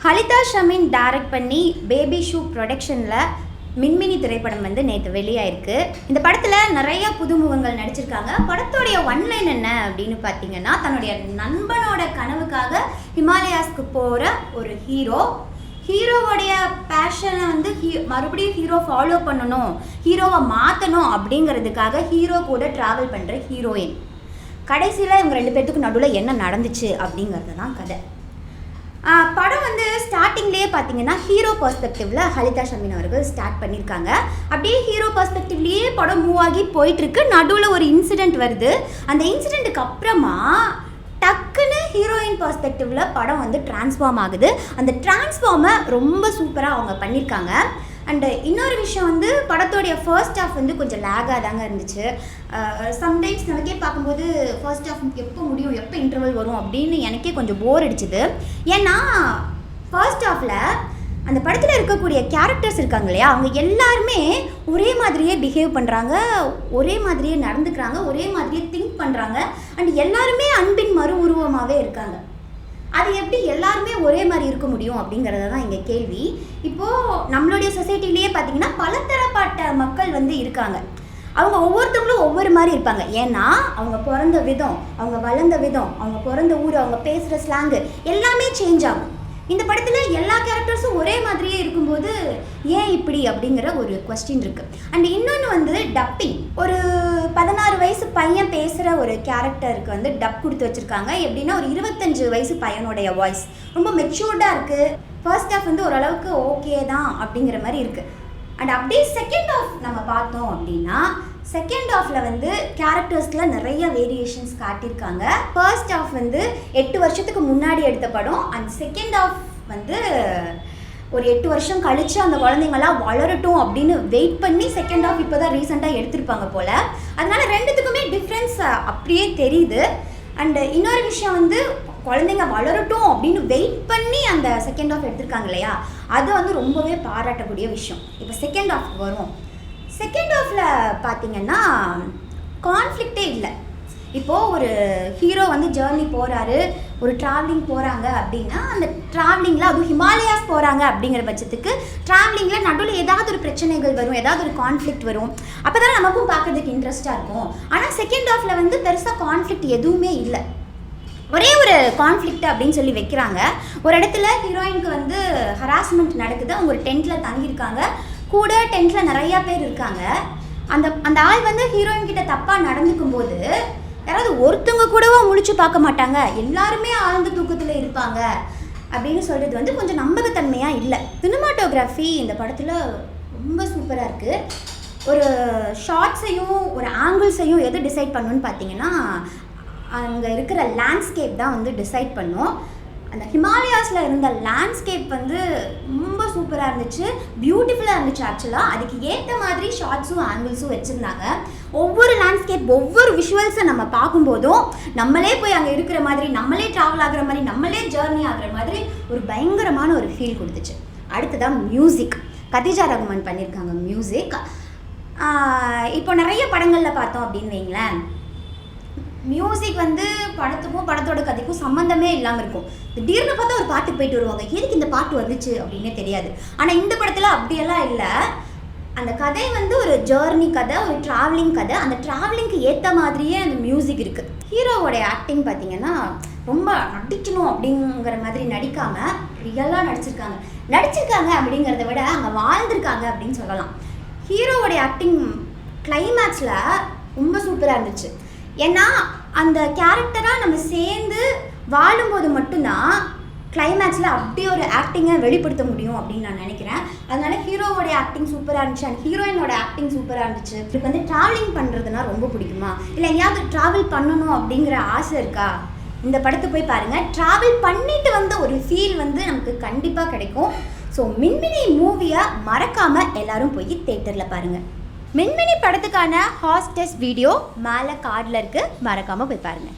Halitha ஷமீன் direct பண்ணி baby shoe ப்ரொடக்ஷனில் மின்மினி திரைப்படம் வந்து நேற்று வெளியாயிருக்கு. இந்த படத்தில் நிறைய புதுமுகங்கள் நடிச்சிருக்காங்க. படத்தோடைய ஒன்லைன் என்ன அப்படின்னு பார்த்தீங்கன்னா, தன்னுடைய நண்பனோட கனவுக்காக ஹிமாலயாஸ்க்கு போகிற ஒரு ஹீரோவோடைய பேஷனை வந்து மறுபடியும் ஹீரோ ஃபாலோ பண்ணணும், ஹீரோவை மாற்றணும் அப்படிங்கிறதுக்காக ஹீரோ கூட ட்ராவல் பண்ணுற ஹீரோயின். கடைசியில் இவங்க ரெண்டு பேர்த்துக்கு நடுவில் என்ன நடந்துச்சு அப்படிங்கிறது தான் கதை. படம் வந்து ஸ்டார்டிங்லேயே பார்த்தீங்கன்னா ஹீரோ பர்ஸ்பெக்டிவில் ஹலிதா ஷமீன் அவர்கள் ஸ்டார்ட் பண்ணியிருக்காங்க. அப்படியே ஹீரோ பர்ஸ்பெக்டிவ்லேயே படம் மூவ் ஆகி போயிட்டுருக்கு. நடுவில் ஒரு இன்சிடெண்ட் வருது. அந்த இன்சிடெண்ட்டுக்கு அப்புறமா டக்குன்னு ஹீரோயின் பர்ஸ்பெக்டிவில் படம் வந்து டிரான்ஸ்ஃபார்ம் ஆகுது. அந்த டிரான்ஸ்ஃபார்மை ரொம்ப சூப்பராக அவங்க பண்ணியிருக்காங்க. அண்டு இன்னொரு விஷயம் வந்து படத்தோடைய ஃபர்ஸ்ட் ஹாஃப் வந்து கொஞ்சம் லேகாக தாங்க இருந்துச்சு. சம்டைம்ஸ் நமக்கே பார்க்கும்போது ஃபர்ஸ்ட் ஹாஃப் எப்போ முடியும், எப்போ இன்டர்வல் வரும் அப்படின்னு எனக்கே கொஞ்சம் போர் அடிச்சுது. ஏன்னா ஃபர்ஸ்ட் ஹாஃபில் அந்த படத்தில் இருக்கக்கூடிய கேரக்டர்ஸ் இருக்காங்க இல்லையா, அவங்க எல்லாருமே ஒரே மாதிரியே பிஹேவ் பண்ணுறாங்க, ஒரே மாதிரியே நடந்துக்கிறாங்க, ஒரே மாதிரியே திங்க் பண்ணுறாங்க. அண்ட் எல்லாருமே அன்பின் மறு உருவமாகவே இருக்காங்க. அது எப்படி எல்லாருமே ஒரே மாதிரி இருக்க முடியும் அப்படிங்கிறத தான் இங்கே கேள்வி. இப்போது நம்மளுடைய சொசைட்டிலேயே பார்த்திங்கன்னா பலதரப்பட்ட மக்கள் வந்து இருக்காங்க. அவங்க ஒவ்வொருத்தவங்களும் ஒவ்வொரு மாதிரி இருப்பாங்க. ஏன்னா அவங்க பிறந்த விதம், அவங்க வளர்ந்த விதம், அவங்க பிறந்த ஊர், அவங்க பேசுகிற ஸ்லாங்கு எல்லாமே சேஞ்ச் ஆகும். இந்த படத்தில் எல்லா கேரக்டர்ஸும் ஒரே மாதிரியே இருக்கும்போது ஏன் இப்படி அப்படிங்கிற ஒரு கொஸ்டின் இருக்குது. அண்ட் இன்னொன்று வந்து டப்பிங். ஒரு 16 வயசு பையன் பேசுகிற ஒரு கேரக்டருக்கு வந்து டப் கொடுத்து வச்சுருக்காங்க. எப்படின்னா ஒரு 25 வயசு பையனுடைய வாய்ஸ் ரொம்ப மெச்சூர்டாக இருக்குது. ஃபர்ஸ்ட் ஹாஃப் வந்து ஓரளவுக்கு ஓகே தான் அப்படிங்கிற மாதிரி இருக்குது. அண்ட் அப்படியே செகண்ட் ஹாஃப் நம்ம பார்த்தோம் அப்படின்னா, செகண்ட் ஹாஃபில் வந்து கேரக்டர்ஸில் நிறைய வேரியேஷன்ஸ் காட்டியிருக்காங்க. ஃபர்ஸ்ட் ஹாஃப் வந்து 8 வருஷத்துக்கு முன்னாடி எடுத்த படம். அண்ட் செகண்ட் ஹாஃப் வந்து ஒரு 8 வருஷம் கழித்து அந்த குழந்தைங்களாம் வளரட்டும் அப்படின்னு வெயிட் பண்ணி செகண்ட் ஹாஃப் இப்போ தான் ரீசெண்டாக எடுத்திருப்பாங்க போல். அதனால ரெண்டுத்துக்குமே டிஃப்ரென்ஸ் அப்படியே தெரியுது. அண்டு இன்னொரு விஷயம் வந்து குழந்தைங்க வளரட்டும் அப்படின்னு வெயிட் பண்ணி அந்த செகண்ட் ஹாஃப் எடுத்திருக்காங்க இல்லையா, அது வந்து ரொம்பவே பாராட்டக்கூடிய விஷயம். இப்போ செகண்ட் ஹாஃப் வரும். செகண்ட் ஹாஃபில் பார்த்தீங்கன்னா கான்ஃப்ளிக்டே இல்லை. இப்போது ஒரு ஹீரோ வந்து ஜேர்னி போகிறாரு, ஒரு ட்ராவலிங் போகிறாங்க அப்படின்னா, அந்த ட்ராவலிங்கில் அதுவும் ஹிமாலயாஸ் போகிறாங்க அப்படிங்கிற பட்சத்துக்கு ட்ராவலிங்கில் நடுவில் ஏதாவது ஒரு பிரச்சனைகள் வரும், ஏதாவது ஒரு கான்ஃப்ளிக்ட் வரும். அப்போ தான் நமக்கும் பார்க்குறதுக்கு இன்ட்ரெஸ்ட்டாக இருக்கும். ஆனால் செகண்ட் ஹாஃபில் வந்து பெருசாக கான்ஃப்ளிக்ட் எதுவுமே இல்லை. ஒரே ஒரு கான்ஃப்ளிக்ட் அப்படின்னு சொல்லி வைக்கிறாங்க. ஒரு இடத்துல ஹீரோயினுக்கு வந்து ஹராஸ்மெண்ட் நடக்குது. அவங்க ஒரு டென்ட்டில் தங்கியிருக்காங்க. கூட டென்ட்டில் நிறையா பேர் இருக்காங்க. அந்த ஆள் வந்து ஹீரோயின் கிட்ட தப்பாக நடந்துக்கும் போது யாராவது ஒருத்தவங்க கூடவா முழிச்சு பார்க்க மாட்டாங்க, எல்லாருமே ஆழ்ந்த தூக்கத்தில் இருப்பாங்க அப்படின்னு சொல்கிறது வந்து கொஞ்சம் நம்பகத்தன்மையாக இல்லை. சினிமாட்டோகிராஃபி இந்த படத்தில் ரொம்ப சூப்பராக இருக்குது. ஒரு ஷார்ட்ஸையும் ஒரு ஆங்கிள்ஸையும் எது டிசைட் பண்ணணுன்னு பார்த்தீங்கன்னா, அங்கே இருக்கிற லேண்ட்ஸ்கேப் தான் வந்து டிசைட் பண்ணும். அந்த ஹிமாலயாஸில் இருந்த லேண்ட்ஸ்கேப் வந்து ரொம்ப சூப்பராக இருந்துச்சு, பியூட்டிஃபுல்லாக இருந்துச்சு. ஆக்சுவலாக அதுக்கு ஏற்ற மாதிரி ஷார்ட்ஸும் ஆங்கிள்ஸும் வச்சுருந்தாங்க. ஒவ்வொரு லேண்ட்ஸ்கேப், ஒவ்வொரு விஷுவல்ஸை நம்ம பார்க்கும்போதும் நம்மளே போய் அங்கே இருக்கிற மாதிரி, நம்மளே ட்ராவல் ஆகிற மாதிரி, நம்மளே ஜேர்னி ஆகிற மாதிரி ஒரு பயங்கரமான ஒரு ஃபீல் கொடுத்துச்சு. அடுத்ததான் மியூசிக். கதிஜா ரகுமான் பண்ணியிருக்காங்க மியூசிக். இப்போ நிறைய படங்களில் பார்த்தோம் அப்படின்னு வைங்களேன், மியூசிக் வந்து படத்துக்கும் படத்தோட கதைக்கும் சம்மந்தமே இல்லாமல் இருக்கும். திடீர்னு பார்த்தா ஒரு பாட்டுக்கு போயிட்டு வருவாங்க, எதுக்கு இந்த பாட்டு வந்துச்சு அப்படின்னே தெரியாது. ஆனால் இந்த படத்தில் அப்படியெல்லாம் இல்லை. அந்த கதை வந்து ஒரு ஜேர்னி கதை, ஒரு ட்ராவலிங் கதை. அந்த ட்ராவலிங்க்கு ஏற்ற மாதிரியே அந்த மியூசிக் இருக்குது. ஹீரோவோடைய ஆக்டிங் பார்த்தீங்கன்னா ரொம்ப நடிக்கணும் அப்படிங்கிற மாதிரி நடிக்காமல் ரியலாக நடிச்சிருக்காங்க அப்படிங்கிறத விட அங்கே வாழ்ந்திருக்காங்க அப்படின்னு சொல்லலாம். ஹீரோவோடைய ஆக்டிங் கிளைமேக்ஸில் ரொம்ப சூப்பராக இருந்துச்சு. ஏன்னா அந்த கேரக்டராக நம்ம சேர்ந்து வாழும்போது மட்டும்தான் கிளைமேக்ஸில் அப்படியே ஒரு ஆக்டிங்கை வெளிப்படுத்த முடியும் அப்படின்னு நான் நினைக்கிறேன். அதனால ஹீரோவோடைய ஆக்டிங் சூப்பராக இருந்துச்சு அண்ட் ஹீரோயினோட ஆக்டிங் சூப்பராக இருந்துச்சு. இப்போ வந்து ட்ராவலிங் பண்ணுறதுனா ரொம்ப பிடிக்குமா, இல்லை எங்கேயாவது ட்ராவல் பண்ணணும் அப்படிங்கிற ஆசை இருக்கா, இந்த படத்தை போய் பாருங்கள். ட்ராவல் பண்ணிட்டு வந்த ஒரு ஃபீல் வந்து நமக்கு கண்டிப்பாக கிடைக்கும். ஸோ மின்மினி மூவியை மறக்காமல் எல்லோரும் போய் தேட்டரில் பாருங்கள். மின்மினி படத்துக்கான ஹாஸ்டஸ் வீடியோ மேலே கார்டில் இருக்குது, மறக்காமல் போய் பாருங்கள்.